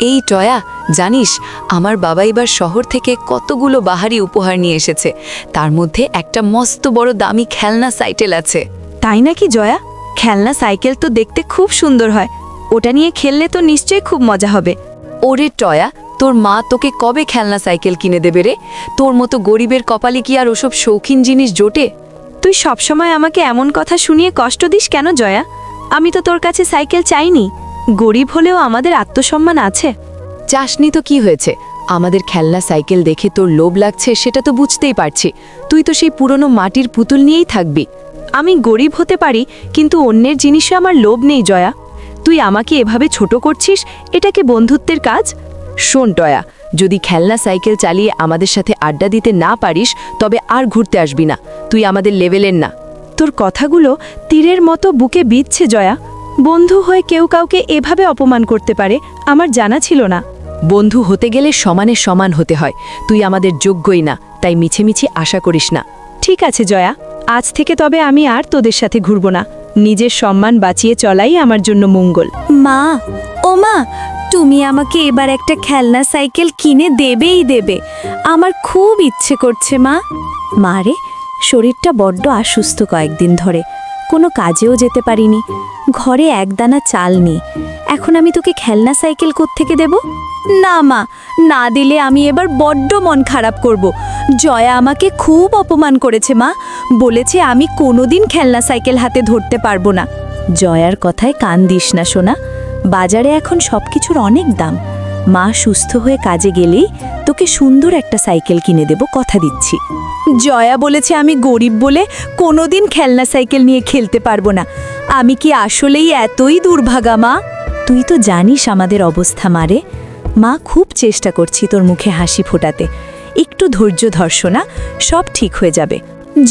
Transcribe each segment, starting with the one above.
এই টয়া, জানিস আমার বাবা এবার শহর থেকে কতগুলো বাহারি উপহার নিয়ে এসেছে। তার মধ্যে একটা মস্ত বড় দামি খেলনা সাইকেল আছে। তাই নাকি জয়া? খেলনা সাইকেল তো দেখতে খুব সুন্দর হয়, ওটা নিয়ে খেললে তো নিশ্চয়ই খুব মজা হবে। ওরে টয়া, তোর মা তোকে কবে খেলনা সাইকেল কিনে দেবে রে? তোর মতো গরিবের কপালে কি আর ওসব শৌখিন জিনিস জোটে? তুই সবসময় আমাকে এমন কথা শুনিয়ে কষ্ট দিস কেন জয়া? আমি তো তোর কাছে সাইকেল চাইনি। গরিব হলেও আমাদের আত্মসম্মান আছে। চাসনি তো কি হয়েছে? আমাদের খেলনা সাইকেল দেখে তোর লোভ লাগছে সেটা তো বুঝতেই পারছি। তুই তো সেই পুরনো মাটির পুতুল নিয়েই থাকবি। আমি গরিব হতে পারি, কিন্তু অন্যের জিনিসে আমার লোভ নেই জয়া। তুই আমাকে এভাবে ছোট করছিস, এটা কি বন্ধুত্বের কাজ? শোন টয়া, যদি খেলনা সাইকেল চালিয়ে আমাদের সাথে আড্ডা দিতে না পারিস তবে আর ঘুরতে আসবি না। তুই আমাদের লেভেলের না। তোর কথাগুলো তীরের মতো বুকে বিঁধছে জয়া। বন্ধু হয়ে কেউ কাউকে এভাবে অপমান করতে পারে, আমার জানা ছিল না। বন্ধু হতে গেলে সমানে সমান হতে হয়। তুই আমাদের যোগ্যই না, তাই মিছেমিছি আশা করিস না। ঠিক আছে জয়া, আজ থেকে তবে আমি আর তোদের সাথে ঘুরব না। নিজের সম্মান বাঁচিয়ে চলাই আমার জন্য মঙ্গল। মা, ও মা, তুমি আমাকে এবার একটা খেলনা সাইকেল কিনে দেবেই দেবে। আমার খুব ইচ্ছে করছে মা। মা রে, শরীরটা বড্ড অসুস্থ কয়েকদিন ধরে, কোনো কাজেও যেতে পারিনি, ঘরে একদানা চাল নেই। এখন আমি তোকে খেলনা সাইকেল কোত্থেকে দেব? না মা, না দিলে আমি এবার বড্ড মন খারাপ করব। জয়া আমাকে খুব অপমান করেছে মা, বলেছে আমি কোনোদিন খেলনা সাইকেল হাতে ধরতে পারবো না। জয়ার কথায় কান দিস না সোনা, বাজারে এখন সবকিছুর অনেক দাম। মা সুস্থ হয়ে কাজে গেলেই তোকে সুন্দর একটা সাইকেল কিনে দেব, কথা দিচ্ছি। জয়া বলেছে আমি গরিব বলে কোনোদিন খেলনা সাইকেল নিয়ে খেলতে পারবো না। আমি কি আসলেই এতই দুর্ভাগা মা? তুই তো জানিস আমাদের অবস্থা মারে। মা খুব চেষ্টা করছি তোর মুখে হাসি ফোটাতে। একটু ধৈর্য ধর সোনা, সব ঠিক হয়ে যাবে।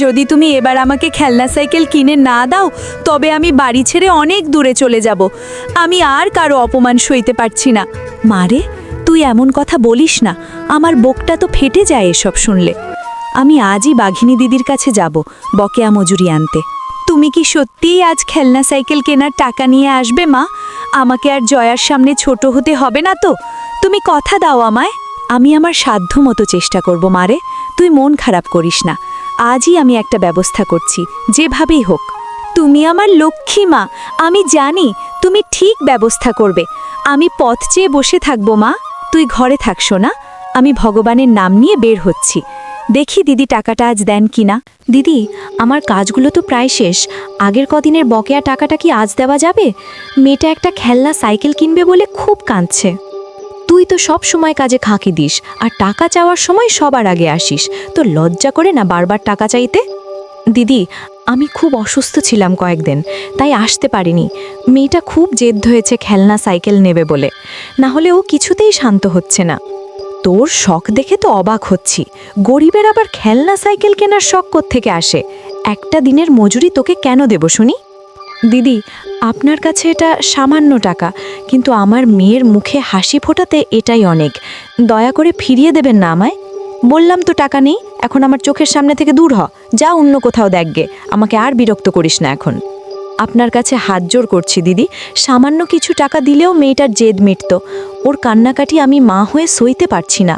যদি তুমি এবার আমাকে খেলনা সাইকেল কিনে না দাও তবে আমি বাড়ি ছেড়ে অনেক দূরে চলে যাব। আমি আর কারো অপমান সইতে পারছি না। মারে, তুই এমন কথা বলিস না, আমার বুকটা তো ফেটে যায় এসব শুনলে। আমি আজই বাঘিনী দিদির কাছে যাব বকেয়া মজুরি আনতে। তুমি কি সত্যিই আজ খেলনা সাইকেল কেনার টাকা নিয়ে আসবে মা? আমাকে আর জয়ার সামনে ছোট হতে হবে না তো? তুমি কথা দাও আমায়। আমি আমার সাধ্য মতো চেষ্টা করব মারে, তুই মন খারাপ করিস না। আজই আমি একটা ব্যবস্থা করছি, যেভাবেই হোক। তুমি আমার লক্ষ্মী মা, আমি জানি তুমি ঠিক ব্যবস্থা করবে। আমি পথ চেয়ে বসে থাকবো মা, তুই ঘরে থাকছো না। আমি ভগবানের নাম নিয়ে বের হচ্ছি, দেখি দিদি টাকাটা আজ দেন কিনা। দিদি, আমার কাজগুলো তো প্রায় শেষ। আগের কদিনের বকেয়া টাকাটা কি আজ দেওয়া যাবে? মেয়েটা একটা খেলনা সাইকেল কিনবে বলে খুব কাঁদছে। তুই তো সব সময় কাজে ফাঁকি দিস, আর টাকা চাওয়ার সময় সবার আগে আসিস। তো লজ্জা করে না বারবার টাকা চাইতে? দিদি, আমি খুব অসুস্থ ছিলাম কয়েকদিন, তাই আসতে পারিনি। মেয়েটা খুব জেদ হয়েছে খেলনা সাইকেল নেবে বলে, না হলে ও কিছুতেই শান্ত হচ্ছে না। তোর শখ দেখে তো অবাক হচ্ছি, গরিবের আবার খেলনা সাইকেল কেনার শখ কোত্থেকে আসে? একটা দিনের মজুরি তোকে কেন দেব শুনি? দিদি, আপনার কাছে এটা সামান্য টাকা, কিন্তু আমার মেয়ের মুখে হাসি ফোটাতে এটাই অনেক। দয়া করে ফিরিয়ে দেবেন না আমায়। বললাম তো টাকা নেই, এখন আমার চোখের সামনে থেকে দূর হ, যা অন্য কোথাও দেখগে। আমাকে আর বিরক্ত করিস না এখন। আপনার কাছে হাত জোর করছি দিদি, সামান্য কিছু টাকা দিলেও মেয়েটার জেদ মিটত। ওর কান্নাকাটি আমি মা হয়ে সইতে পারছি না।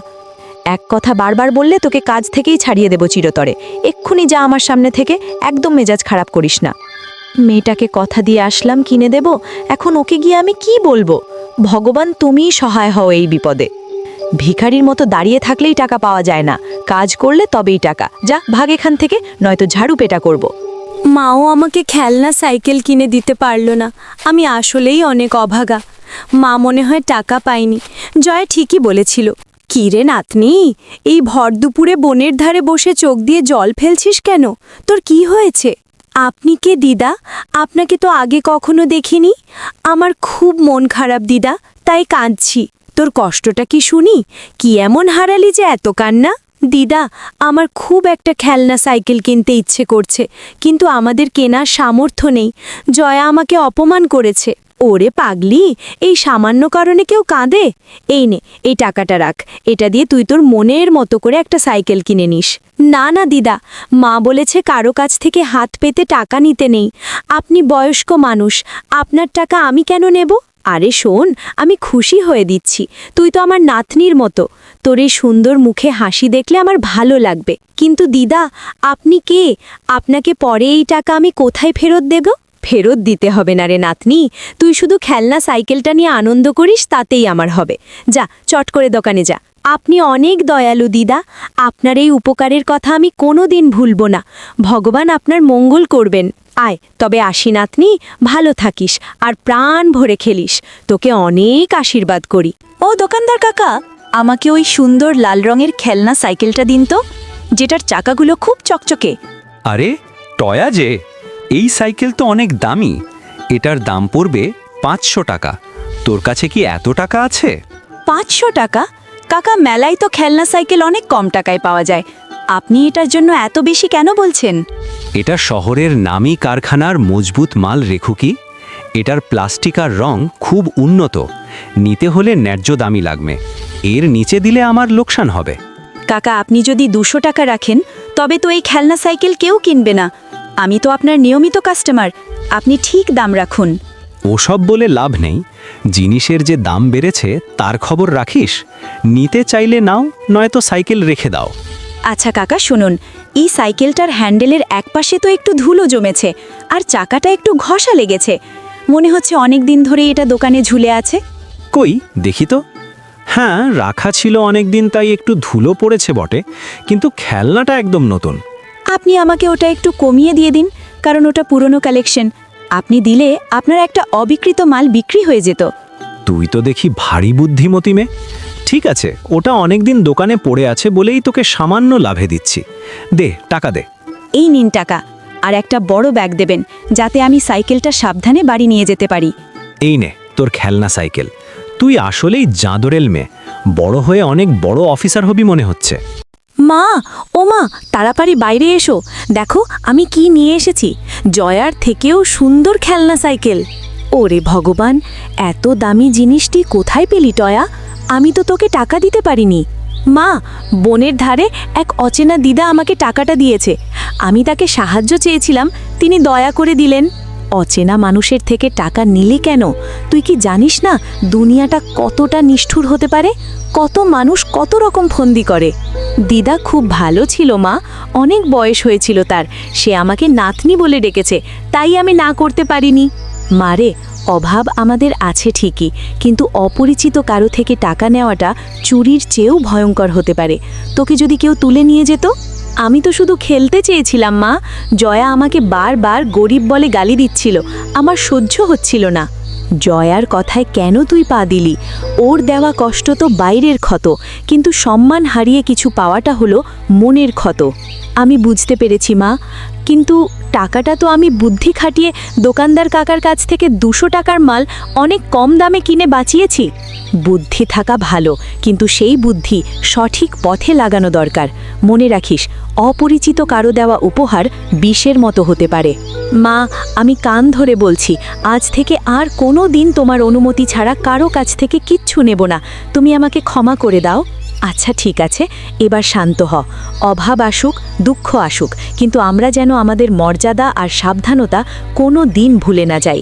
এক কথা বারবার বললে তোকে কাজ থেকেই ছাড়িয়ে দেব চিরতরে। এক্ষুনি যা আমার সামনে থেকে, একদম মেজাজ খারাপ করিস না। মেয়েটাকে কথা দিয়ে আসলাম কিনে দেব, এখন ওকে গিয়ে আমি কি বলবো? ভগবান তুমিই সহায় হও এই বিপদে। ভিখারির মতো দাঁড়িয়ে থাকলেই টাকা পাওয়া যায় না, কাজ করলে তবেই টাকা। যা ভাগ এখান থেকে, নয়তো ঝাড়ু পেটা করব। মাও আমাকে খেলনা সাইকেল কিনে দিতে পারলো না। আমি আসলেই অনেক অভাগা। মা মনে হয় টাকা পায়নি। জয়া ঠিকই বলেছিল। কি রে নাতনি, এই ভর দুপুরে বনের ধারে বসে চোখ দিয়ে জল ফেলছিস কেন? তোর কি হয়েছে? আপনি কে দিদা? আপনাকে তো আগে কখনো দেখিনি। আমার খুব মন খারাপ দিদা, তাই কাঁদছি। তোর কষ্টটা কি শুনি? কি এমন হারালি যে এত কান্না? দিদা, আমার খুব একটা খেলনা সাইকেল কিনতে ইচ্ছে করছে, কিন্তু আমাদের কেনার সামর্থ্য নেই। জয়া আমাকে অপমান করেছে। ওরে পাগলি, এই সামান্য কারণে কেউ কাঁদে? এই নে, এই টাকাটা রাখ, এটা দিয়ে তুই তোর মনের মতো করে একটা সাইকেল কিনে নিস। না না দিদা, মা বলেছে কারো কাছ থেকে হাত পেতে টাকা নিতে নেই। আপনি বয়স্ক মানুষ, আপনার টাকা আমি কেন নেব? আরে শোন, আমি খুশি হয়ে দিচ্ছি, তুই তো আমার নাতনির মতো। তোর এই সুন্দর মুখে হাসি দেখলে আমার ভালো লাগবে। কিন্তু দিদা, আপনি কে? আপনাকে পরে এই টাকা আমি কোথায় ফেরত দেব? ফেরত দিতে হবে না রে নাতনি, তুই শুধু খেলনা সাইকেলটা নিয়ে আনন্দ করিস, তাতেই আমার হবে। যা, চট করে দোকানে যা। আপনি অনেক দয়ালু দিদা, আপনার এই উপকারের কথা আমি কোনো দিন ভুলব না। ভগবান আপনার মঙ্গল করবেন। আয় তবে আসি নাতনি, ভালো থাকিস আর প্রাণ ভরে খেলিস। তোকে অনেক আশীর্বাদ করি। ও দোকানদার কাকা, আমাকে ওই সুন্দর লাল রঙের খেলনা সাইকেলটা দিন তো, যেটার চাকাগুলো খুব চকচকে। আরে টয়া যে, এই সাইকেল তো অনেক দামি। এটার দাম পড়বে 500 টাকা। তোর কাছে কি এত টাকা আছে? 500 টাকা? কাকা, মেলায় তো খেলনা সাইকেল অনেক কম টাকায় পাওয়া যায়। আপনি এটার জন্য এত বেশি কেন বলছেন? এটা শহরের নামী কারখানার মজবুত মাল রেখু কি। এটার প্লাস্টিক আর রং খুব উন্নত। নিতে হলে ন্যায্য দামি লাগবে। এর নিচে দিলে আমার লোকসান হবে। কাকা, আপনি যদি 200 টাকা রাখেন তবে তো এই খেলনা সাইকেল কেউ কিনবে না। আমি তো আপনার নিয়মিত কাস্টমার, আপনি ঠিক দাম রাখুন। ওসব বলে লাভ নেই। জিনিসের যে দাম বেড়েছে তার খবর রাখিস। নিতে চাইলে নাও, নয়তো সাইকেল রেখে দাও। আচ্ছা কাকা শুনুন, এই সাইকেলটার হ্যান্ডেলের একপাশে তো একটু ধুলো জমেছে আর চাকাটা একটু ঘষা লেগেছে। মনে হচ্ছে অনেক দিন ধরে এটা দোকানে ঝুলে আছে। কই দেখি তো। হ্যাঁ, রাখা ছিল অনেক দিন, তাই একটু ধুলো পড়েছে বটে, কিন্তু খেলনাটা একদম নতুন। আপনি আমাকে ওটা একটু কমিয়ে দিয়ে দিন, কারণ ওটা পুরনো কালেকশন। আপনি দিলে আপনার একটা অবিকৃত মাল বিক্রি হয়ে যেত। তুই তো দেখি ভারী বুদ্ধিমতী মেয়ে। ঠিক আছে, ওটা অনেক দিন দোকানে পড়ে আছে বলেই তোকে সামান্য লাভে দিচ্ছি। দে, টাকা দে। এই নিন টাকা, আর একটা বড় ব্যাগ দেবেন, যাতে আমি সাইকেলটা সাবধানে বাড়ি নিয়ে যেতে পারি। এই নে তোর খেলনা সাইকেল। তুই আসলেই জাঁদরেল মেয়ে। বড় হয়ে অনেক বড় অফিসার হবি মনে হচ্ছে। মা, ও মা, তাড়াতাড়ি বাইরে এসো, দেখো আমি কি নিয়ে এসেছি। জয়ার থেকেও সুন্দর খেলনা সাইকেল। ওরে ভগবান, এত দামি জিনিসটি কোথায় পেলি টয়া? আমি তো তোকে টাকা দিতে পারিনি। মা, বনের ধারে এক অচেনা দিদা আমাকে টাকাটা দিয়েছে। আমি তাকে সাহায্য চেয়েছিলাম, তিনি দয়া করে দিলেন। অচেনা মানুষের থেকে টাকা নিলি কেন? তুই কি জানিস না দুনিয়াটা কতটা নিষ্ঠুর হতে পারে? কত মানুষ কত রকম ফন্দি করে। দিদা খুব ভালো ছিল মা, অনেক বয়স হয়েছিল তার। সে আমাকে নাতনি বলে ডেকেছে, তাই আমি না করতে পারিনি। মারে, অভাব আমাদের আছে ঠিকই, কিন্তু অপরিচিত কারো থেকে টাকা নেওয়াটা চুরির চেয়েও ভয়ঙ্কর হতে পারে। তোকে যদি কেউ তুলে নিয়ে যেত? আমি তো শুধু খেলতে চেয়েছিলাম মা। জয়া আমাকে বারবার গরিব বলে গালি দিচ্ছিল, আমার সহ্য হচ্ছিল না। জয়ার কথায় কেন তুই পা দিলি? ওর দেওয়া কষ্ট তো বাইরের ক্ষত, কিন্তু সম্মান হারিয়ে কিছু পাওয়াটা হলো মনের ক্ষত। আমি বুঝতে পেরেছি মা, কিন্তু টাকাটা তো আমি বুদ্ধি খাটিয়ে দোকানদার কাকার কাছ থেকে 200 টাকার মাল অনেক কম দামে কিনে বাঁচিয়েছি। বুদ্ধি থাকা ভালো, কিন্তু সেই বুদ্ধি সঠিক পথে লাগানো দরকার। মনে রাখিস, অপরিচিত কারো দেওয়া উপহার বিষের মতো হতে পারে। মা, আমি কান ধরে বলছি, আজ থেকে আর কোনো দিন তোমার অনুমতি ছাড়া কারো কাছ থেকে কিচ্ছু নেব না। তুমি আমাকে ক্ষমা করে দাও। আচ্ছা ঠিক আছে, এবার শান্ত হ। অভাব আসুক, দুঃখ আসুক, কিন্তু আমরা যেন আমাদের মর্যাদা আর সাবধানতা কোনো দিন ভুলে না যাই।